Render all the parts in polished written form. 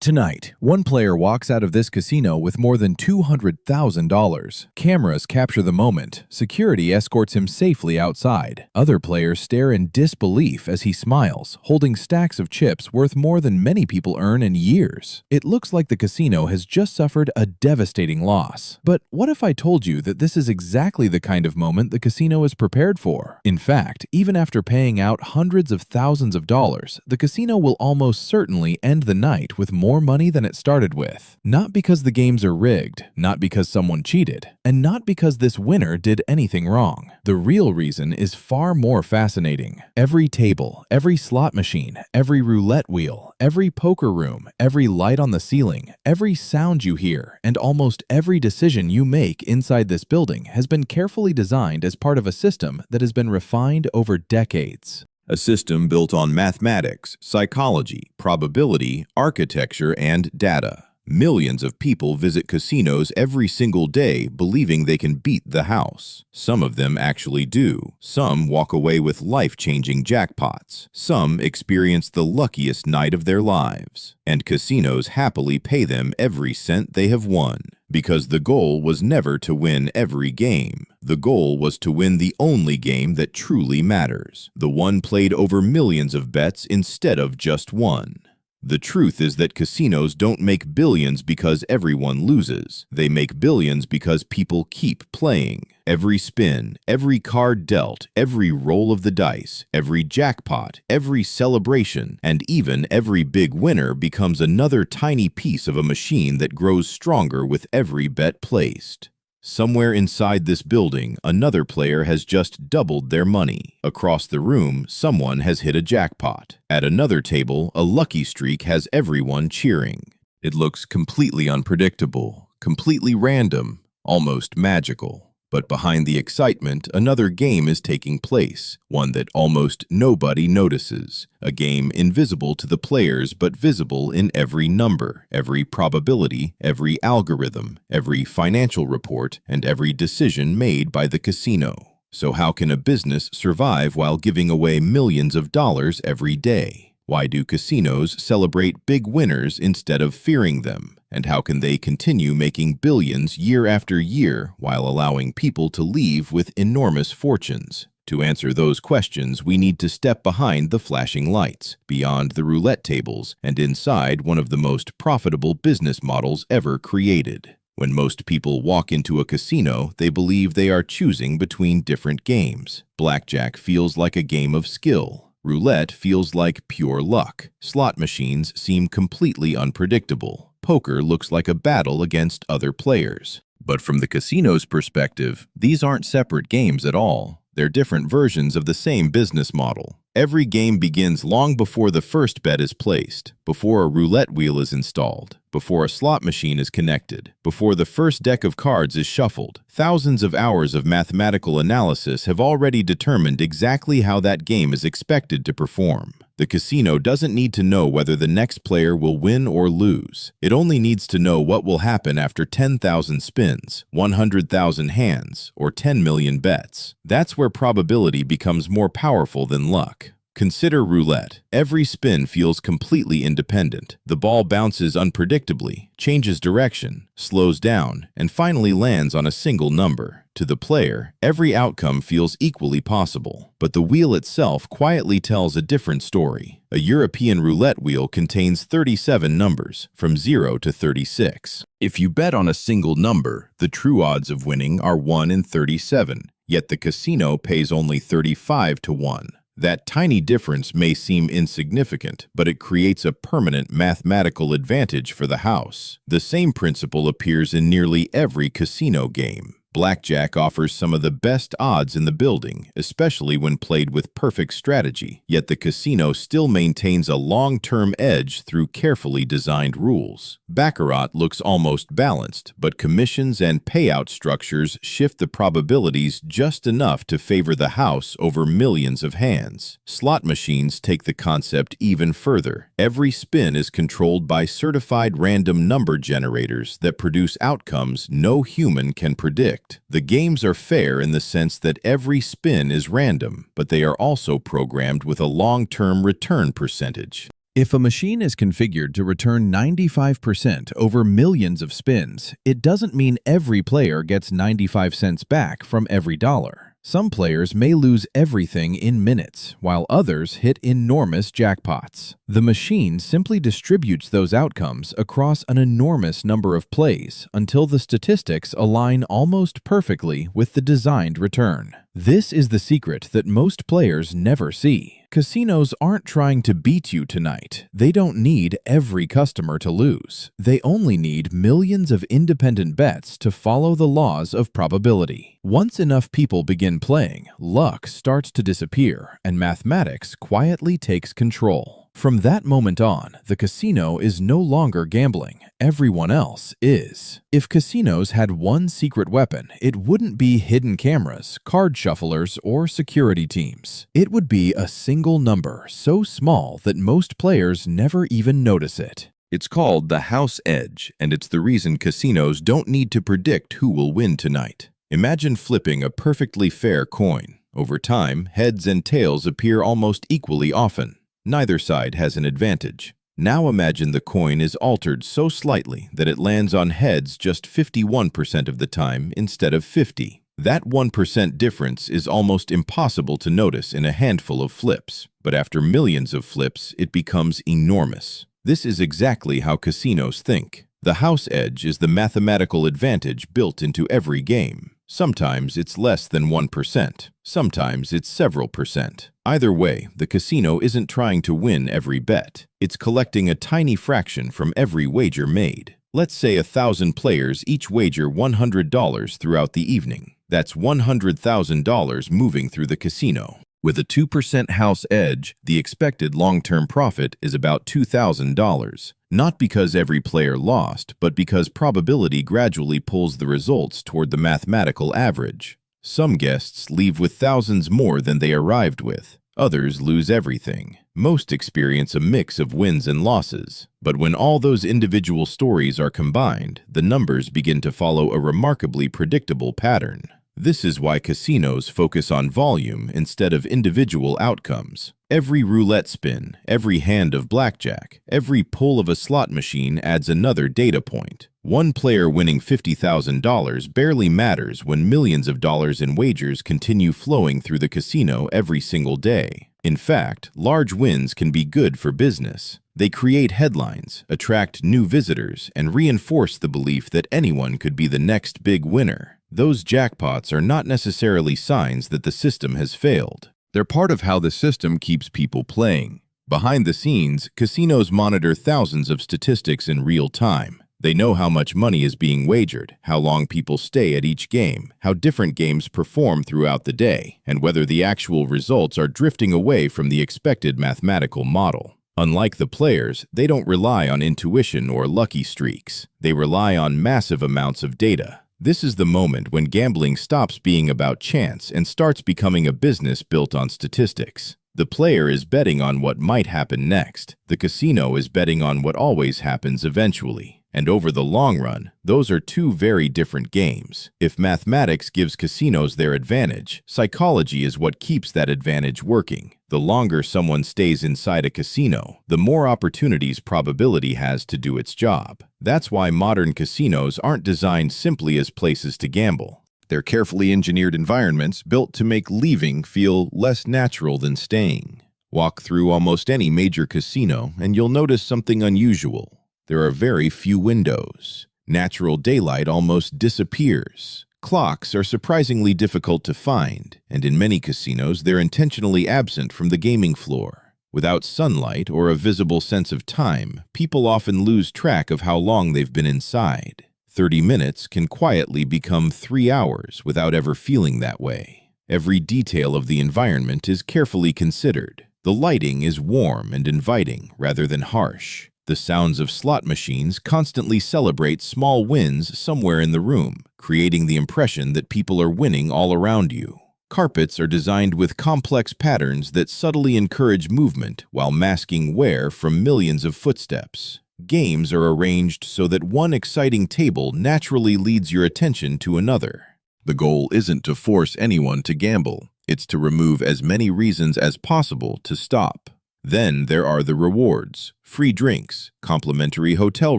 Tonight, one player walks out of this casino with more than $200,000. Cameras capture the moment. Security escorts him safely outside. Other players stare in disbelief as he smiles, holding stacks of chips worth more than many people earn in years. It looks like the casino has just suffered a devastating loss. But what if I told you that this is exactly the kind of moment the casino is prepared for? In fact, even after paying out hundreds of thousands of dollars, the casino will almost certainly end the night with more money than it started with. Not because the games are rigged, not because someone cheated, and not because this winner did anything wrong. The real reason is far more fascinating. Every table, every slot machine, every roulette wheel, every poker room, every light on the ceiling, every sound you hear, and almost every decision you make inside this building has been carefully designed as part of a system that has been refined over decades. A system built on mathematics, psychology, probability, architecture, and data. Millions of people visit casinos every single day believing they can beat the house. Some of them actually do. Some walk away with life-changing jackpots. Some experience the luckiest night of their lives. And casinos happily pay them every cent they have won. Because the goal was never to win every game. The goal was to win the only game that truly matters. The one played over millions of bets instead of just one. The truth is that casinos don't make billions because everyone loses. They make billions because people keep playing. Every spin, every card dealt, every roll of the dice, every jackpot, every celebration, and even every big winner becomes another tiny piece of a machine that grows stronger with every bet placed. Somewhere inside this building, another player has just doubled their money. Across the room, someone has hit a jackpot. At another table, a lucky streak has everyone cheering. It looks completely unpredictable, completely random, almost magical. But behind the excitement, another game is taking place, one that almost nobody notices. A game invisible to the players but visible in every number, every probability, every algorithm, every financial report, and every decision made by the casino. So how can a business survive while giving away millions of dollars every day? Why do casinos celebrate big winners instead of fearing them? And how can they continue making billions year after year while allowing people to leave with enormous fortunes? To answer those questions, we need to step behind the flashing lights, beyond the roulette tables, and inside one of the most profitable business models ever created. When most people walk into a casino, they believe they are choosing between different games. Blackjack feels like a game of skill. Roulette feels like pure luck. Slot machines seem completely unpredictable. Poker looks like a battle against other players. But from the casino's perspective, these aren't separate games at all. They're different versions of the same business model. Every game begins long before the first bet is placed, before a roulette wheel is installed, before a slot machine is connected, before the first deck of cards is shuffled. Thousands of hours of mathematical analysis have already determined exactly how that game is expected to perform. The casino doesn't need to know whether the next player will win or lose. It only needs to know what will happen after 10,000 spins, 100,000 hands, or 10 million bets. That's where probability becomes more powerful than luck. Consider roulette. Every spin feels completely independent. The ball bounces unpredictably, changes direction, slows down, and finally lands on a single number. To the player, every outcome feels equally possible, but the wheel itself quietly tells a different story. A European roulette wheel contains 37 numbers, from 0 to 36. If you bet on a single number, the true odds of winning are 1 in 37, yet the casino pays only 35 to 1. That tiny difference may seem insignificant, but it creates a permanent mathematical advantage for the house. The same principle appears in nearly every casino game. Blackjack offers some of the best odds in the building, especially when played with perfect strategy, yet the casino still maintains a long-term edge through carefully designed rules. Baccarat looks almost balanced, but commissions and payout structures shift the probabilities just enough to favor the house over millions of hands. Slot machines take the concept even further. Every spin is controlled by certified random number generators that produce outcomes no human can predict. The games are fair in the sense that every spin is random, but they are also programmed with a long-term return percentage. If a machine is configured to return 95% over millions of spins, it doesn't mean every player gets 95 cents back from every dollar. Some players may lose everything in minutes, while others hit enormous jackpots. The machine simply distributes those outcomes across an enormous number of plays until the statistics align almost perfectly with the designed return. This is the secret that most players never see. Casinos aren't trying to beat you tonight. They don't need every customer to lose. They only need millions of independent bets to follow the laws of probability. Once enough people begin playing, luck starts to disappear, and mathematics quietly takes control. From that moment on, the casino is no longer gambling. Everyone else is. If casinos had one secret weapon, it wouldn't be hidden cameras, card shufflers, or security teams. It would be a single number so small that most players never even notice it. It's called the house edge, and it's the reason casinos don't need to predict who will win tonight. Imagine flipping a perfectly fair coin. Over time, heads and tails appear almost equally often. Neither side has an advantage. Now imagine the coin is altered so slightly that it lands on heads just 51% of the time instead of 50%. That 1% difference is almost impossible to notice in a handful of flips, but after millions of flips, it becomes enormous. This is exactly how casinos think. The house edge is the mathematical advantage built into every game. Sometimes it's less than 1%. Sometimes it's several percent. Either way, the casino isn't trying to win every bet. It's collecting a tiny fraction from every wager made. Let's say 1,000 players each wager $100 throughout the evening. That's $100,000 moving through the casino. With a 2% house edge, the expected long-term profit is about $2,000. Not because every player lost, but because probability gradually pulls the results toward the mathematical average. Some guests leave with thousands more than they arrived with. Others lose everything. Most experience a mix of wins and losses. But when all those individual stories are combined, the numbers begin to follow a remarkably predictable pattern. This is why casinos focus on volume instead of individual outcomes. Every roulette spin, every hand of blackjack, every pull of a slot machine adds another data point. One player winning $50,000 barely matters when millions of dollars in wagers continue flowing through the casino every single day. In fact, large wins can be good for business. They create headlines, attract new visitors, and reinforce the belief that anyone could be the next big winner. Those jackpots are not necessarily signs that the system has failed. They're part of how the system keeps people playing. Behind the scenes, casinos monitor thousands of statistics in real time. They know how much money is being wagered, how long people stay at each game, how different games perform throughout the day, and whether the actual results are drifting away from the expected mathematical model. Unlike the players, they don't rely on intuition or lucky streaks. They rely on massive amounts of data. This is the moment when gambling stops being about chance and starts becoming a business built on statistics. The player is betting on what might happen next. The casino is betting on what always happens eventually. And over the long run, those are two very different games. If mathematics gives casinos their advantage, psychology is what keeps that advantage working. The longer someone stays inside a casino, the more opportunities probability has to do its job. That's why modern casinos aren't designed simply as places to gamble. They're carefully engineered environments built to make leaving feel less natural than staying. Walk through almost any major casino and you'll notice something unusual. There are very few windows. Natural daylight almost disappears. Clocks are surprisingly difficult to find, and in many casinos they're intentionally absent from the gaming floor. Without sunlight or a visible sense of time, people often lose track of how long they've been inside. 30 minutes can quietly become 3 hours without ever feeling that way. Every detail of the environment is carefully considered. The lighting is warm and inviting rather than harsh. The sounds of slot machines constantly celebrate small wins somewhere in the room, creating the impression that people are winning all around you. Carpets are designed with complex patterns that subtly encourage movement while masking wear from millions of footsteps. Games are arranged so that one exciting table naturally leads your attention to another. The goal isn't to force anyone to gamble. It's to remove as many reasons as possible to stop. Then there are the rewards: free drinks, complimentary hotel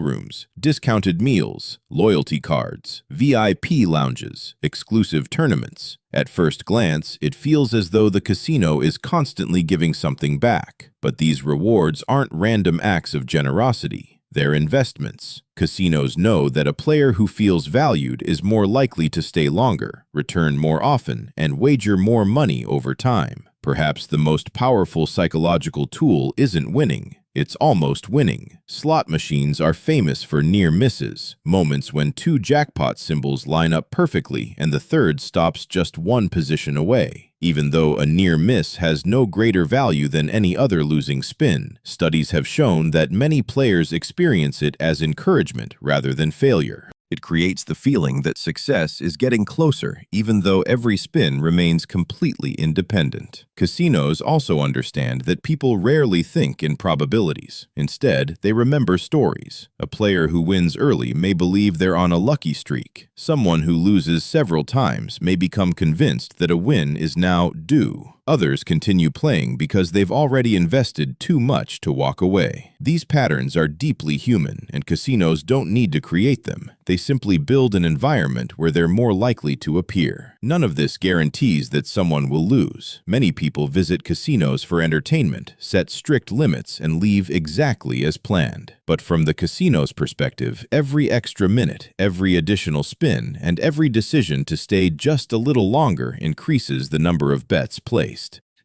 rooms, discounted meals, loyalty cards, VIP lounges, exclusive tournaments. At first glance, it feels as though the casino is constantly giving something back. But these rewards aren't random acts of generosity. They're investments. Casinos know that a player who feels valued is more likely to stay longer, return more often, and wager more money over time. Perhaps the most powerful psychological tool isn't winning. It's almost winning. Slot machines are famous for near misses, moments when two jackpot symbols line up perfectly and the third stops just one position away. Even though a near miss has no greater value than any other losing spin, studies have shown that many players experience it as encouragement rather than failure. It creates the feeling that success is getting closer, even though every spin remains completely independent. Casinos also understand that people rarely think in probabilities. Instead, they remember stories. A player who wins early may believe they're on a lucky streak. Someone who loses several times may become convinced that a win is now due. Others continue playing because they've already invested too much to walk away. These patterns are deeply human, and casinos don't need to create them. They simply build an environment where they're more likely to appear. None of this guarantees that someone will lose. Many people visit casinos for entertainment, set strict limits, and leave exactly as planned. But from the casino's perspective, every extra minute, every additional spin, and every decision to stay just a little longer increases the number of bets placed.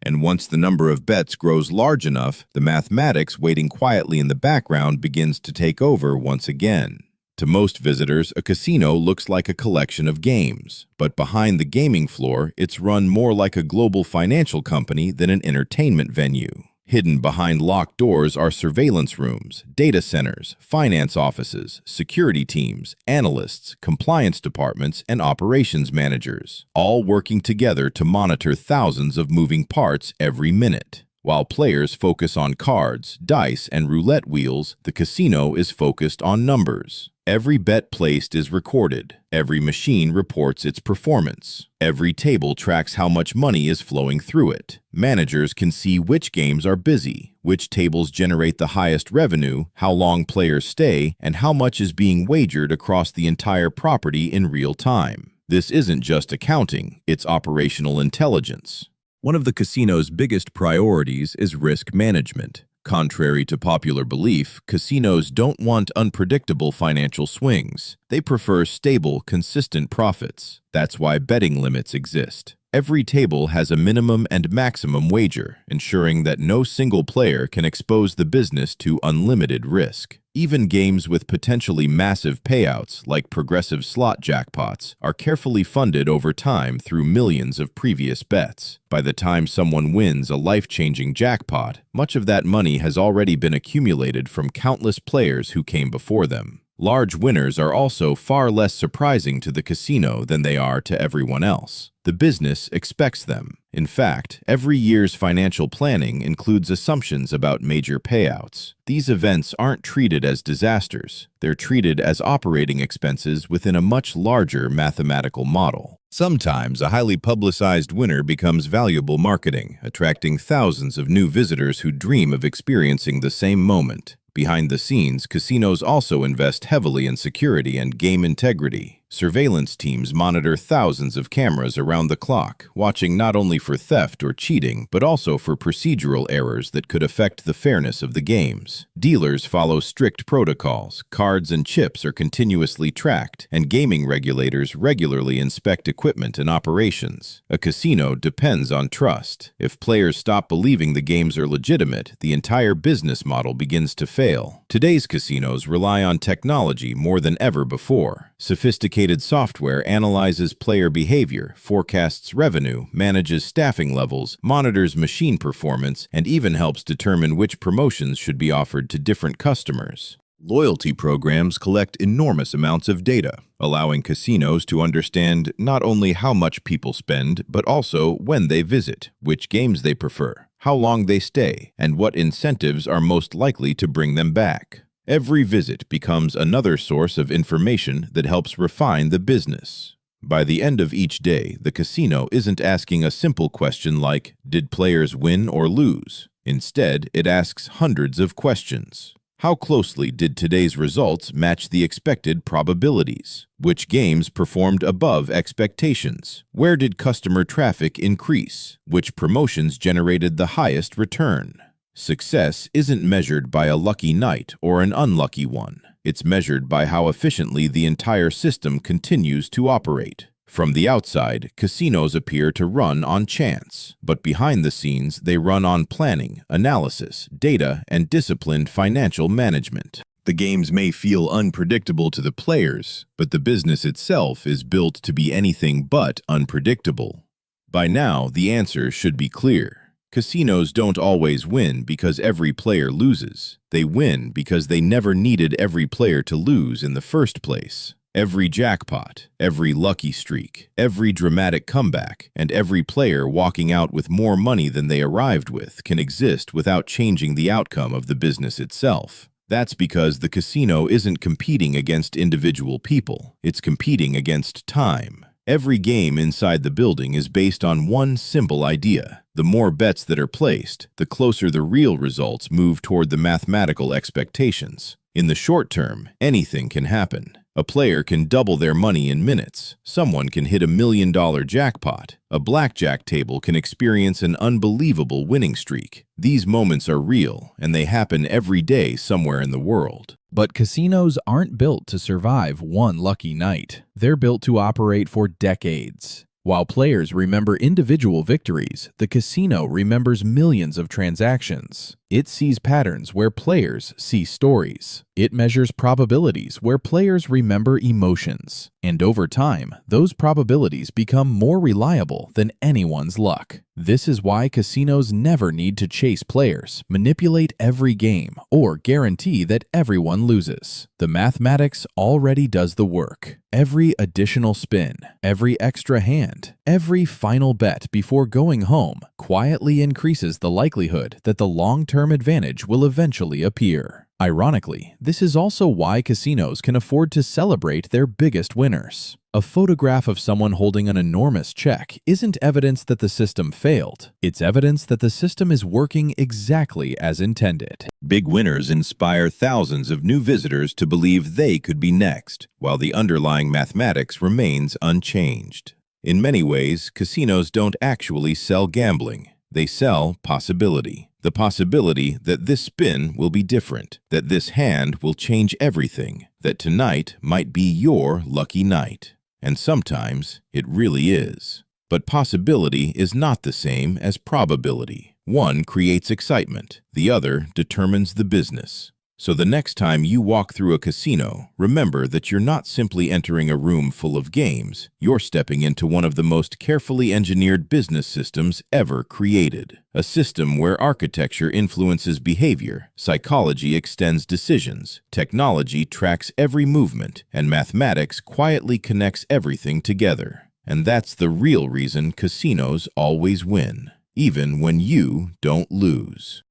And once the number of bets grows large enough, the mathematics waiting quietly in the background begins to take over once again. To most visitors, a casino looks like a collection of games. But behind the gaming floor, it's run more like a global financial company than an entertainment venue. Hidden behind locked doors are surveillance rooms, data centers, finance offices, security teams, analysts, compliance departments, and operations managers, all working together to monitor thousands of moving parts every minute. While players focus on cards, dice, and roulette wheels, the casino is focused on numbers. Every bet placed is recorded. Every machine reports its performance. Every table tracks how much money is flowing through it. Managers can see which games are busy, which tables generate the highest revenue, how long players stay, and how much is being wagered across the entire property in real time. This isn't just accounting, it's operational intelligence. One of the casino's biggest priorities is risk management. Contrary to popular belief, casinos don't want unpredictable financial swings. They prefer stable, consistent profits. That's why betting limits exist. Every table has a minimum and maximum wager, ensuring that no single player can expose the business to unlimited risk. Even games with potentially massive payouts, like progressive slot jackpots, are carefully funded over time through millions of previous bets. By the time someone wins a life-changing jackpot, much of that money has already been accumulated from countless players who came before them. Large winners are also far less surprising to the casino than they are to everyone else. The business expects them. In fact, every year's financial planning includes assumptions about major payouts. These events aren't treated as disasters. They're treated as operating expenses within a much larger mathematical model. Sometimes a highly publicized winner becomes valuable marketing, attracting thousands of new visitors who dream of experiencing the same moment. Behind the scenes, casinos also invest heavily in security and game integrity. Surveillance teams monitor thousands of cameras around the clock, watching not only for theft or cheating, but also for procedural errors that could affect the fairness of the games. Dealers follow strict protocols, cards and chips are continuously tracked, and gaming regulators regularly inspect equipment and operations. A casino depends on trust. If players stop believing the games are legitimate, the entire business model begins to fail. Today's casinos rely on technology more than ever before. Sophisticated software analyzes player behavior, forecasts revenue, manages staffing levels, monitors machine performance, and even helps determine which promotions should be offered to different customers. Loyalty programs collect enormous amounts of data, allowing casinos to understand not only how much people spend, but also when they visit, which games they prefer, how long they stay, and what incentives are most likely to bring them back. Every visit becomes another source of information that helps refine the business. By the end of each day, the casino isn't asking a simple question like, "Did players win or lose?" Instead, it asks hundreds of questions. How closely did today's results match the expected probabilities? Which games performed above expectations? Where did customer traffic increase? Which promotions generated the highest return? Success isn't measured by a lucky night or an unlucky one. It's measured by how efficiently the entire system continues to operate. From the outside, casinos appear to run on chance, but behind the scenes, they run on planning, analysis, data, and disciplined financial management. The games may feel unpredictable to the players, but the business itself is built to be anything but unpredictable. By now, the answer should be clear. Casinos don't always win because every player loses. They win because they never needed every player to lose in the first place. Every jackpot, every lucky streak, every dramatic comeback, and every player walking out with more money than they arrived with can exist without changing the outcome of the business itself. That's because the casino isn't competing against individual people. It's competing against time. Every game inside the building is based on one simple idea. The more bets that are placed, the closer the real results move toward the mathematical expectations. In the short term, anything can happen. A player can double their money in minutes. Someone can hit $1 million jackpot. A blackjack table can experience an unbelievable winning streak. These moments are real, and they happen every day somewhere in the world. But casinos aren't built to survive one lucky night. They're built to operate for decades. While players remember individual victories, the casino remembers millions of transactions. It sees patterns where players see stories. It measures probabilities where players remember emotions. And over time, those probabilities become more reliable than anyone's luck. This is why casinos never need to chase players, manipulate every game, or guarantee that everyone loses. The mathematics already does the work. Every additional spin, every extra hand, every final bet before going home quietly increases the likelihood that the long-term advantage will eventually appear. Ironically, this is also why casinos can afford to celebrate their biggest winners. A photograph of someone holding an enormous check isn't evidence that the system failed. It's evidence that the system is working exactly as intended. Big winners inspire thousands of new visitors to believe they could be next, while the underlying mathematics remains unchanged. In many ways, casinos don't actually sell gambling. They sell possibility. The possibility that this spin will be different, that this hand will change everything, that tonight might be your lucky night. And sometimes it really is. But possibility is not the same as probability. One creates excitement, the other determines the business. So the next time you walk through a casino, remember that you're not simply entering a room full of games, you're stepping into one of the most carefully engineered business systems ever created. A system where architecture influences behavior, psychology extends decisions, technology tracks every movement, and mathematics quietly connects everything together. And that's the real reason casinos always win, even when you don't lose.